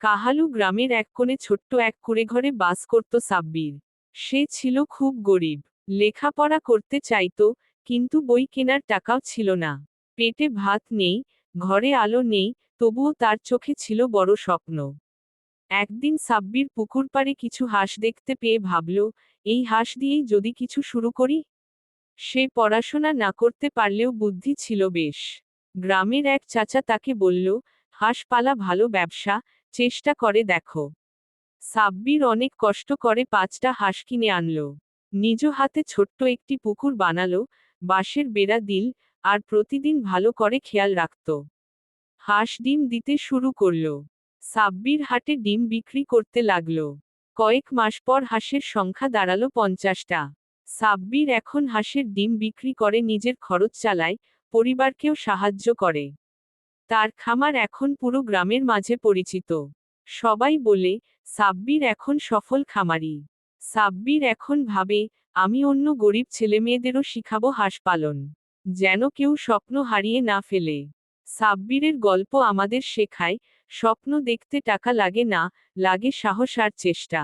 কাহালু গ্রামের এক কোণে ছোট্ট এক কুঁড়েঘরে বাস করত সাব্বির। সে ছিল খুব গরিব। লেখাপড়া করতে চাইত, কিন্তু বই কেনার টাকাও ছিল না। পেটে ভাত নেই, ঘরে আলো নেই, তবুও তার চোখে ছিল বড় স্বপ্ন। একদিন সাব্বির পুকুর পাড়ে কিছু হাঁস দেখতে পেয়ে ভাবল, এই হাঁস দিয়েই যদি কিছু শুরু করি। সে পড়াশোনা না করতে পারলেও বুদ্ধি ছিল বেশ। গ্রামের এক চাচা তাকে বলল, হাঁস পালা ভালো ব্যবসা, চেষ্টা করে দেখো। সাব্বির অনেক কষ্ট করে 5টা হাঁস কিনে আনলো। নিজ হাতে ছোট্ট একটি পুকুর বানালো, বাঁশের বেড়া দিল, আর প্রতিদিন ভালো করে খেয়াল রাখত। হাঁস ডিম দিতে শুরু করলো। সাব্বির হাটে ডিম বিক্রি করতে লাগলো। কয়েক মাস পর হাঁসের সংখ্যা দাঁড়ালো 50টা। সাব্বির এখন হাঁসের ডিম বিক্রি করে নিজের খরচ চালায়, পরিবারকেও সাহায্য করে। তার খামার এখন পুরো গ্রামের মাঝে পরিচিত। সবাই বলে, সাব্বির এখন সফল খামারি। সাব্বির এখন ভাবে, আমি অন্য গরিব ছেলেমেয়েদেরও শিখাবো হাঁস পালন, যেন কেউ স্বপ্ন হারিয়ে না ফেলে। সাব্বিরের গল্প আমাদের শেখায়, স্বপ্ন দেখতে টাকা লাগে না, লাগে সাহস আর চেষ্টা।